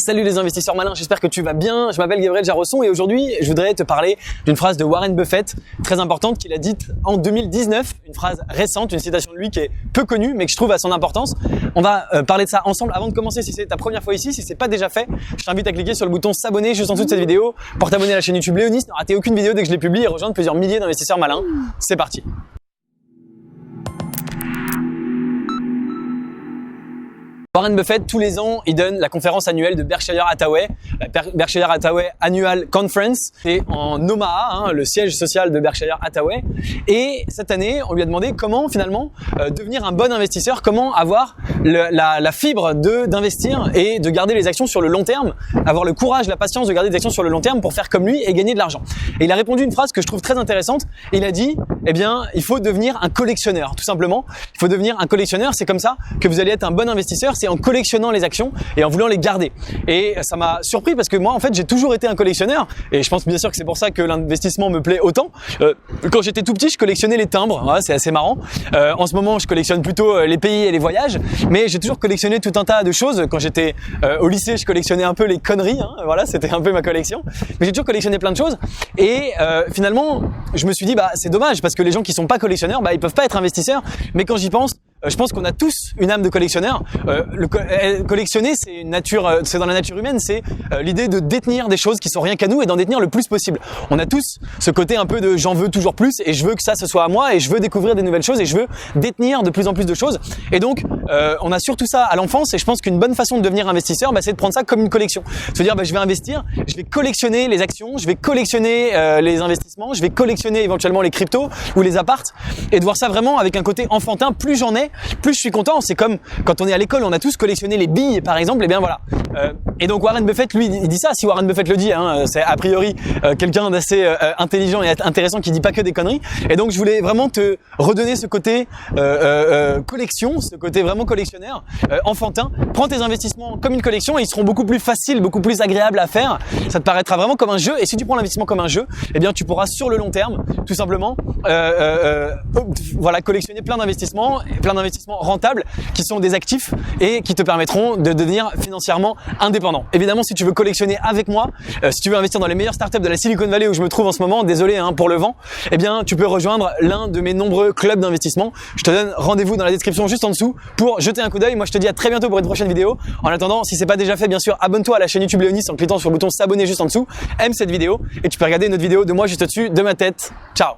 Salut les investisseurs malins, j'espère que tu vas bien. Je m'appelle Gabriel Jarosson et aujourd'hui, je voudrais te parler d'une phrase de Warren Buffett très importante qu'il a dite en 2019, une phrase récente, une citation de lui qui est peu connue mais que je trouve à son importance. On va parler de ça ensemble. Avant de commencer, si c'est ta première fois ici, si c'est pas déjà fait, je t'invite à cliquer sur le bouton s'abonner juste en dessous de cette vidéo pour t'abonner à la chaîne YouTube Léonis, ne rater aucune vidéo dès que je les publie et rejoindre plusieurs milliers d'investisseurs malins. C'est parti. Warren Buffett, tous les ans, il donne la conférence annuelle de Berkshire Hathaway, la Berkshire Hathaway Annual Conference. C'est en Omaha, le siège social de Berkshire Hathaway. Et cette année, on lui a demandé comment finalement devenir un bon investisseur, comment avoir la fibre d'investir et de garder les actions sur le long terme, avoir le courage, la patience de garder des actions sur le long terme pour faire comme lui et gagner de l'argent. Et il a répondu une phrase que je trouve très intéressante. Il a dit, eh bien, il faut devenir un collectionneur, tout simplement. Il faut devenir un collectionneur. C'est comme ça que vous allez être un bon investisseur. C'est en collectionnant les actions et en voulant les garder. Et ça m'a surpris parce que moi, en fait, j'ai toujours été un collectionneur et je pense bien sûr que c'est pour ça que l'investissement me plaît autant. Quand j'étais tout petit, je collectionnais les timbres. Ouais, c'est assez marrant. En ce moment, je collectionne plutôt les pays et les voyages, mais j'ai toujours collectionné tout un tas de choses. Quand j'étais au lycée, je collectionnais un peu les conneries. Voilà, c'était un peu ma collection. Mais j'ai toujours collectionné plein de choses. Et finalement, je me suis dit, bah, c'est dommage parce que les gens qui sont pas collectionneurs, bah, ils peuvent pas être investisseurs. Mais quand j'y pense, je pense qu'on a tous une âme de collectionneur. Collectionner, c'est une nature, c'est dans la nature humaine, c'est l'idée de détenir des choses qui sont rien qu'à nous et d'en détenir le plus possible. On a tous ce côté un peu de j'en veux toujours plus et je veux que ça ce soit à moi et je veux découvrir des nouvelles choses et je veux détenir de plus en plus de choses. Et donc, on a surtout ça à l'enfance et je pense qu'une bonne façon de devenir investisseur, bah, c'est de prendre ça comme une collection. Se dire, bah, je vais investir, je vais collectionner les actions, je vais collectionner les investissements, je vais collectionner éventuellement les cryptos ou les apparts et de voir ça vraiment avec un côté enfantin. Plus j'en ai, plus je suis content. C'est comme quand on est à l'école, on a tous collectionné les billes par exemple, et bien voilà. Et donc Warren Buffett, lui, il dit ça. Si Warren Buffett le dit, c'est a priori quelqu'un d'assez intelligent et intéressant qui dit pas que des conneries. Et donc je voulais vraiment te redonner ce côté collection, ce côté vraiment collectionneur, enfantin. Prends tes investissements comme une collection et ils seront beaucoup plus faciles, beaucoup plus agréables à faire. Ça te paraîtra vraiment comme un jeu. Et si tu prends l'investissement comme un jeu, eh bien tu pourras sur le long terme, tout simplement, voilà, collectionner plein d'investissements rentables qui sont des actifs et qui te permettront de devenir financièrement indépendant. Évidemment, si tu veux collectionner avec moi, si tu veux investir dans les meilleures startups de la Silicon Valley où je me trouve en ce moment, désolé pour le vent, eh bien tu peux rejoindre l'un de mes nombreux clubs d'investissement. Je te donne rendez-vous dans la description juste en dessous pour jeter un coup d'œil. Moi, je te dis à très bientôt pour une prochaine vidéo. En attendant, si c'est pas déjà fait, bien sûr, abonne-toi à la chaîne YouTube Léonis en cliquant sur le bouton s'abonner juste en dessous. Aime cette vidéo et tu peux regarder une autre vidéo de moi juste au-dessus de ma tête. Ciao.